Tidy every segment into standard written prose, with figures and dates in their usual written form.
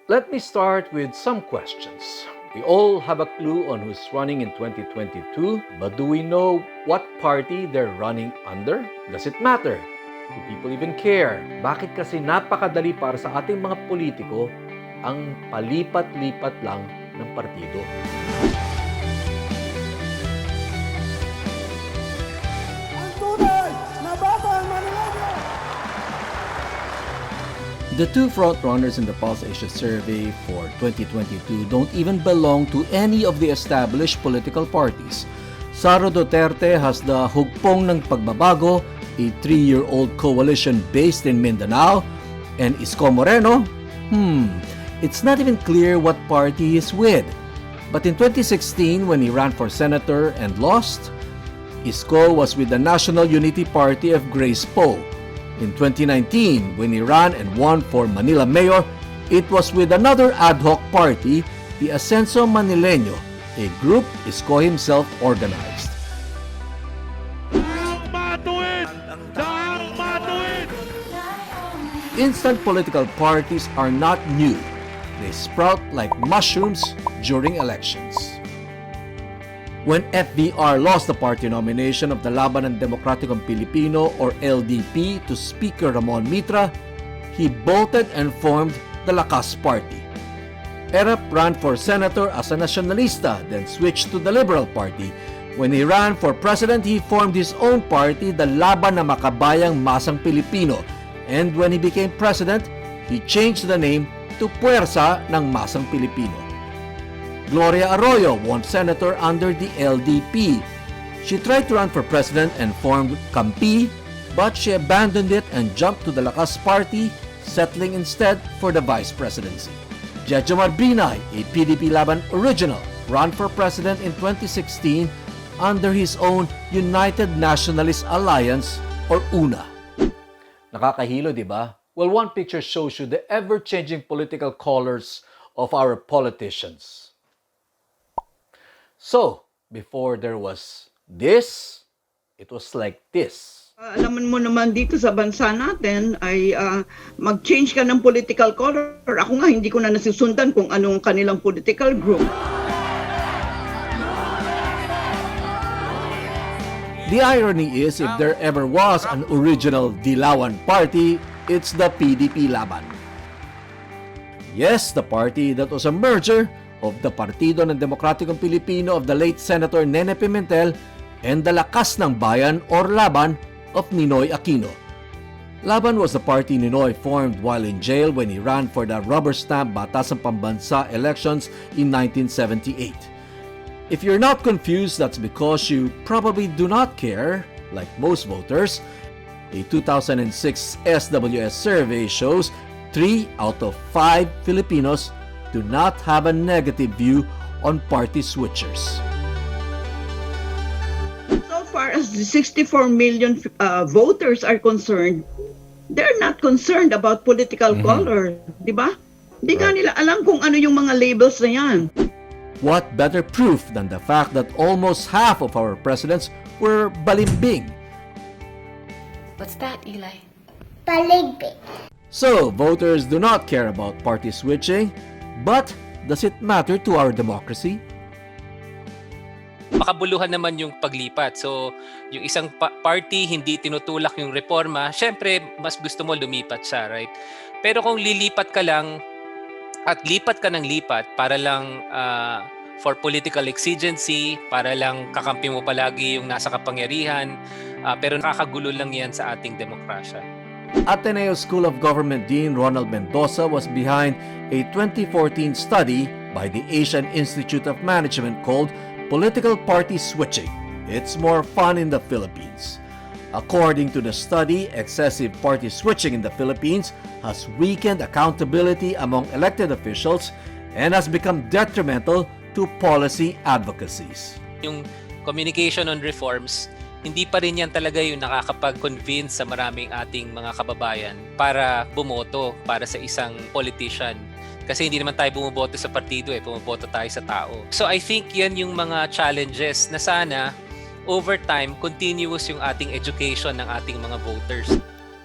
Let me start with some questions. We all have a clue on who's running in 2022, but do we know what party they're running under? Does it matter? Do people even care? Bakit kasi napakadali para sa ating mga politiko ang palipat-lipat lang ng partido? The two frontrunners in the Pulse Asia survey for 2022 don't even belong to any of the established political parties. Sara Duterte has the Hugpong ng Pagbabago, a 3-year-old coalition based in Mindanao, and Isko Moreno, it's not even clear what party he is with. But in 2016, when he ran for senator and lost, Isko was with the National Unity Party of Grace Poe. In 2019, when he ran and won for Manila Mayor, it was with another ad hoc party, the Ascenso Manileño, a group Isko himself organized. Instant political parties are not new. They sprout like mushrooms during elections. When FVR lost the party nomination of the Laban ng Demokratikong Pilipino or LDP to Speaker Ramon Mitra, he bolted and formed the Lakas Party. Erap ran for senator as a nationalista, then switched to the Liberal Party. When he ran for president, he formed his own party, the Laban ng Makabayang Masang Pilipino. And when he became president, he changed the name to Puwersa ng Masang Pilipino. Gloria Arroyo won senator under the LDP. She tried to run for president and formed Kampi, but she abandoned it and jumped to the Lakas Party, settling instead for the vice presidency. Jejomar Binay, a PDP Laban original, ran for president in 2016 under his own United Nationalist Alliance or UNA. Nakakahilo, di ba? Well, one picture shows you the ever-changing political colors of our politicians. So, before there was this, it was like this. Alaman mo naman dito sa bansa natin ay mag-change ka ng political color. Ako nga hindi ko na nasusundan kung anong kanilang political group. The irony is, if there ever was an original Dilawan party, it's the PDP Laban. Yes, the party that was a merger of the Partido ng Demokratikong Pilipino of the late Senator Nene Pimentel and the Lakas ng Bayan or Laban of Ninoy Aquino. Laban was the party Ninoy formed while in jail when he ran for the rubber stamp Batasang Pambansa elections in 1978. If you're not confused, that's because you probably do not care, like most voters. A 2006 SWS survey shows 3 out of 5 Filipinos do not have a negative view on party switchers. So far as the 64 million voters are concerned, they're not concerned about political color, di ba? Di nga nila alam kung ano yung mga labels na yan. What better proof than the fact that almost half of our presidents were Balimbing? What's that, Eli? Balimbing. So, voters do not care about party switching, but does it matter to our democracy? Makabuluhan naman yung paglipat. So, yung isang party hindi tinutulak yung reforma, syempre mas gusto mo lumipat siya, right? Pero kung lilipat ka lang at lipat ka ng lipat para lang for political exigency, para lang kakampi mo palagi yung nasa kapangyarihan, pero nakakagulo lang yan sa ating demokrasya. Ateneo School of Government Dean Ronald Mendoza was behind a 2014 study by the Asian Institute of Management called Political Party Switching. It's more fun in the Philippines. According to the study, excessive party switching in the Philippines has weakened accountability among elected officials and has become detrimental to policy advocacies. Yung communication on reforms, hindi pa rin yan talaga yung nakakapag-convince sa maraming ating mga kababayan para bumoto para sa isang politician. Kasi hindi naman tayo bumoboto sa partido bumoboto tayo sa tao. So I think yan yung mga challenges na sana over time continuous yung ating education ng ating mga voters.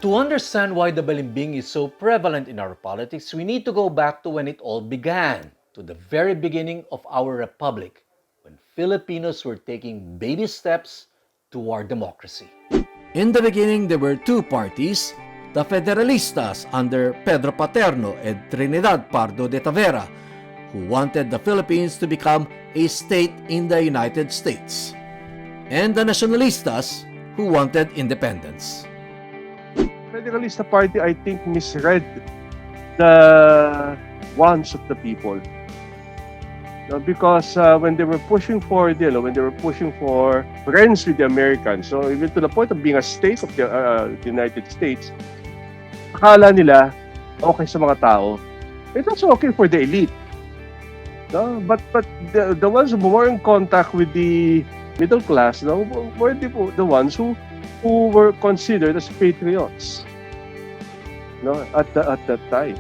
To understand why the Balimbing is so prevalent in our politics, we need to go back to when it all began, to the very beginning of our republic, when Filipinos were taking baby steps toward democracy. In the beginning, there were two parties, the Federalistas under Pedro Paterno and Trinidad Pardo de Tavera, who wanted the Philippines to become a state in the United States, and the Nacionalistas, who wanted independence. Federalista Party, I think, misread the wants of the people. Because when they were pushing for, when they were pushing for friends with the Americans, so even to the point of being a state of the United States, akala nila okay sa mga tao. It was okay for the elite. No? But the ones who were in contact with the middle class, were the ones who were considered as patriots, at that time.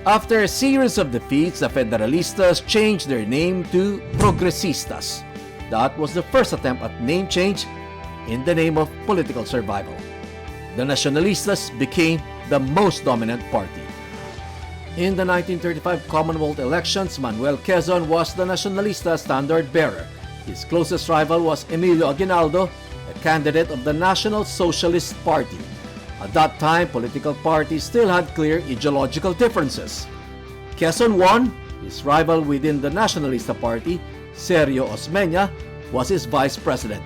After a series of defeats, the Federalistas changed their name to Progresistas. That was the first attempt at name change in the name of political survival. The Nacionalistas became the most dominant party. In the 1935 Commonwealth elections, Manuel Quezon was the Nacionalista standard bearer. His closest rival was Emilio Aguinaldo, a candidate of the National Socialist Party. At that time, political parties still had clear ideological differences. Quezon won. His rival within the Nacionalista Party, Sergio Osmeña, was his vice president.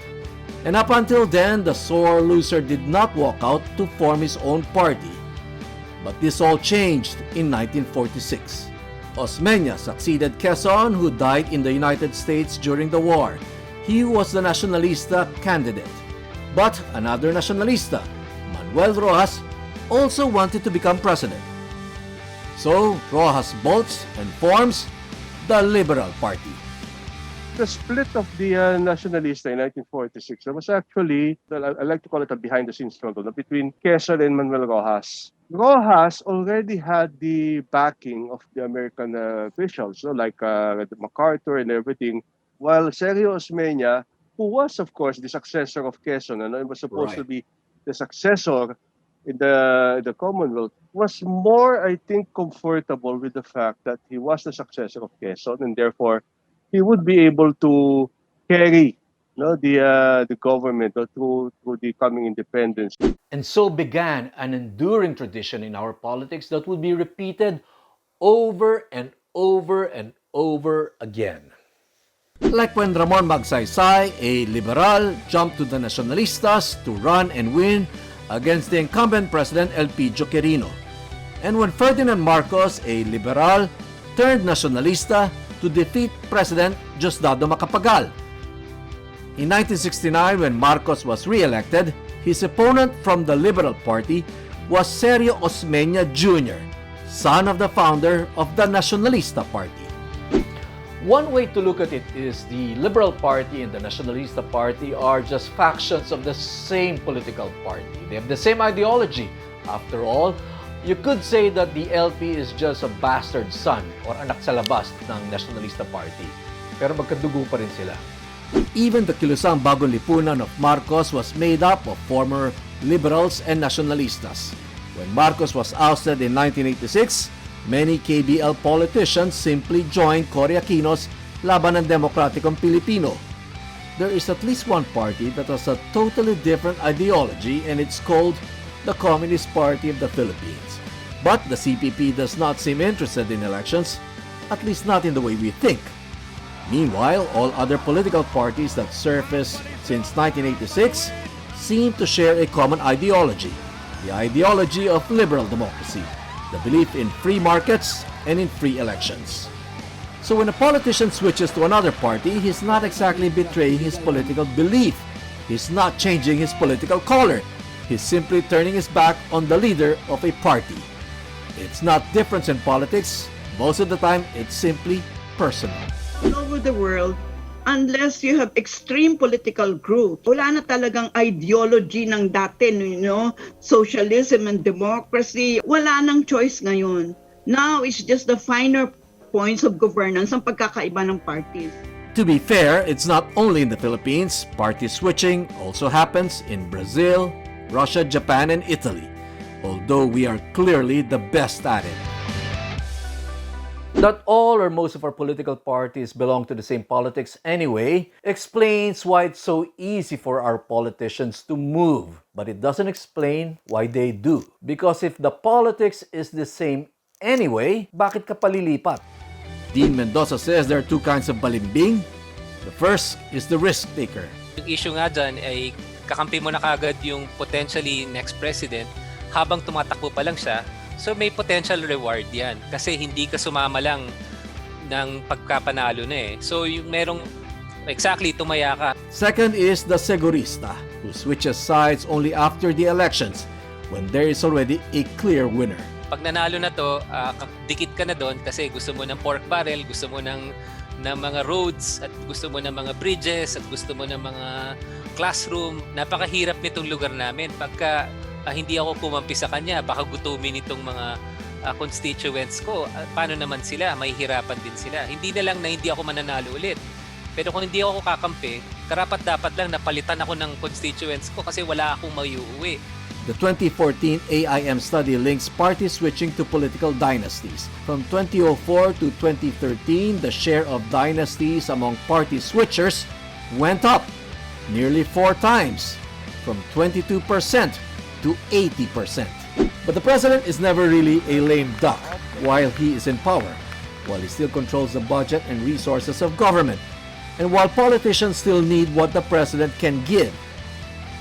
And up until then, the sore loser did not walk out to form his own party. But this all changed in 1946. Osmeña succeeded Quezon, who died in the United States during the war. He was the Nacionalista candidate. But another Nacionalista, Manuel Rojas, also wanted to become president. So Rojas bolts and forms the Liberal Party. The split of the Nacionalista in 1946 was actually, I like to call it a behind-the-scenes struggle between Quezon and Manuel Rojas. Rojas already had the backing of the American officials, like MacArthur and everything, while Sergio Osmeña, who was, of course, the successor of Quezon, and was supposed to be the successor in the Commonwealth, was more, I think, comfortable with the fact that he was the successor of Quezon, and therefore he would be able to carry the government through the coming independence. And so began an enduring tradition in our politics that would be repeated over and over and over again. Like when Ramon Magsaysay, a liberal, jumped to the Nacionalistas to run and win against the incumbent president Elpidio Quirino. And when Ferdinand Marcos, a liberal, turned Nacionalista to defeat President Diosdado Macapagal. In 1969, when Marcos was re-elected, his opponent from the Liberal Party was Sergio Osmeña Jr., son of the founder of the Nacionalista Party. One way to look at it is the Liberal Party and the Nacionalista Party are just factions of the same political party. They have the same ideology. After all, you could say that the LP is just a bastard son or anak sa labas ng Nacionalista Party. Pero magkadugo pa rin sila. Even the kilusang bagong lipunan of Marcos was made up of former liberals and nationalistas. When Marcos was ousted in 1986, many KBL politicians simply joined Cory Aquino's Laban ng Demokratikong Pilipino. There is at least one party that has a totally different ideology, and it's called the Communist Party of the Philippines. But the CPP does not seem interested in elections, at least not in the way we think. Meanwhile, all other political parties that surfaced since 1986 seem to share a common ideology, the ideology of liberal democracy, the belief in free markets and in free elections. So when a politician switches to another party, he's not exactly betraying his political belief. He's not changing his political color. He's simply turning his back on the leader of a party. It's not difference in politics. Most of the time, it's simply personal. All over the world, unless you have extreme political groups, wala na talagang ideology ng dati, socialism and democracy. Wala nang choice ngayon. Now, it's just the finer points of governance ang pagkakaiba ng parties. To be fair, it's not only in the Philippines. Party switching also happens in Brazil, Russia, Japan, and Italy. although we are clearly the best at it. That all or most of our political parties belong to the same politics anyway explains why it's so easy for our politicians to move. But it doesn't explain why they do. Because if the politics is the same anyway, bakit ka palilipat? Dean Mendoza says there are two kinds of balimbing. The first is the risk taker. Yung issue nga dyan ay kakampi mo na kagad yung potentially next president habang tumatakbo pa lang siya. So may potential reward yan kasi hindi ka sumama lang ng pagkapanalo na eh. So yung merong exactly tumaya ka. Second is the segurista, who switches sides only after the elections when there is already a clear winner. Pag nanalo na to, dikit ka na doon kasi gusto mo ng pork barrel, gusto mo ng mga roads at gusto mo ng mga bridges at gusto mo ng mga classroom. Napakahirap nitong lugar namin pagka hindi ako kumampi sa kanya, baka gutumin itong mga constituents ko. Paano naman sila? Mahihirapan din sila. Hindi na lang na hindi ako mananalo ulit. Pero kung hindi ako kakampi, karapat-dapat lang napalitan ako ng constituents ko kasi wala akong maiuwi. The 2014 AIM study links party switching to political dynasties. From 2004 to 2013, the share of dynasties among party switchers went up nearly 4 times, from 22% to 80%. But the president is never really a lame duck while he is in power, while he still controls the budget and resources of government, and while politicians still need what the president can give.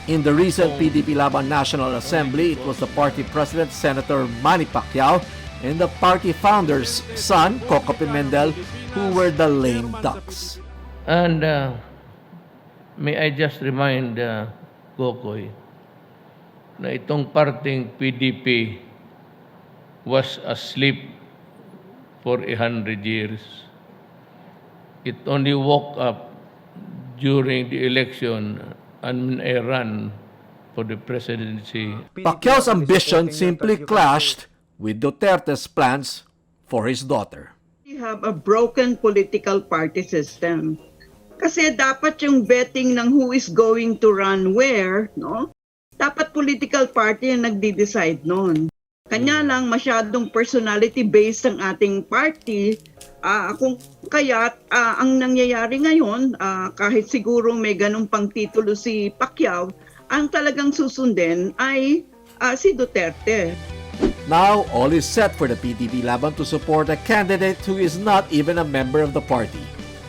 In the recent PDP Laban National Assembly, it was the party president, Senator Manny Pacquiao, and the party founder's son, Coco Pimentel, who were the lame ducks. And may I just remind Kokoy na itong parting PDP was asleep for 100 years. It only woke up during the election and a run for the presidency. Pacquiao's ambition simply clashed with Duterte's plans for his daughter. We have a broken political party system. Kasi dapat yung betting ng who is going to run where, no? Dapat political party ang nagde-decide noon. Kanya lang masyadong personality-based ang ating party. Kung kaya ang nangyayari ngayon, kahit siguro may ganung pang titulo si Pacquiao, ang talagang susundin ay si Duterte. Now, all is set for the PDP Laban to support a candidate who is not even a member of the party.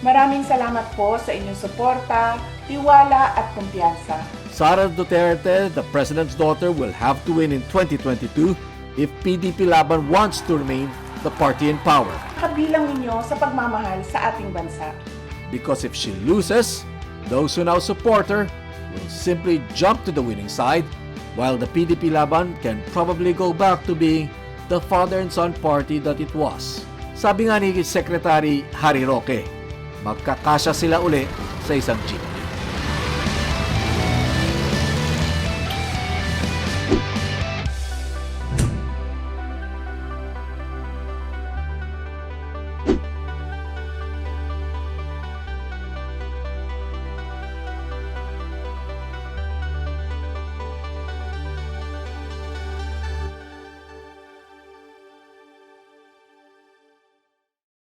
Maraming salamat po sa inyong suporta, tiwala at kumpiyansa. Sara Duterte, the president's daughter, will have to win in 2022 if PDP Laban wants to remain the party in power. Kabilang ninyo sa pagmamahal sa ating bansa. Because if she loses, those who now support her will simply jump to the winning side, while the PDP Laban can probably go back to being the father and son party that it was. Sabi nga ni Secretary Harry Roque, magkakasya sila uli sa isang jeep.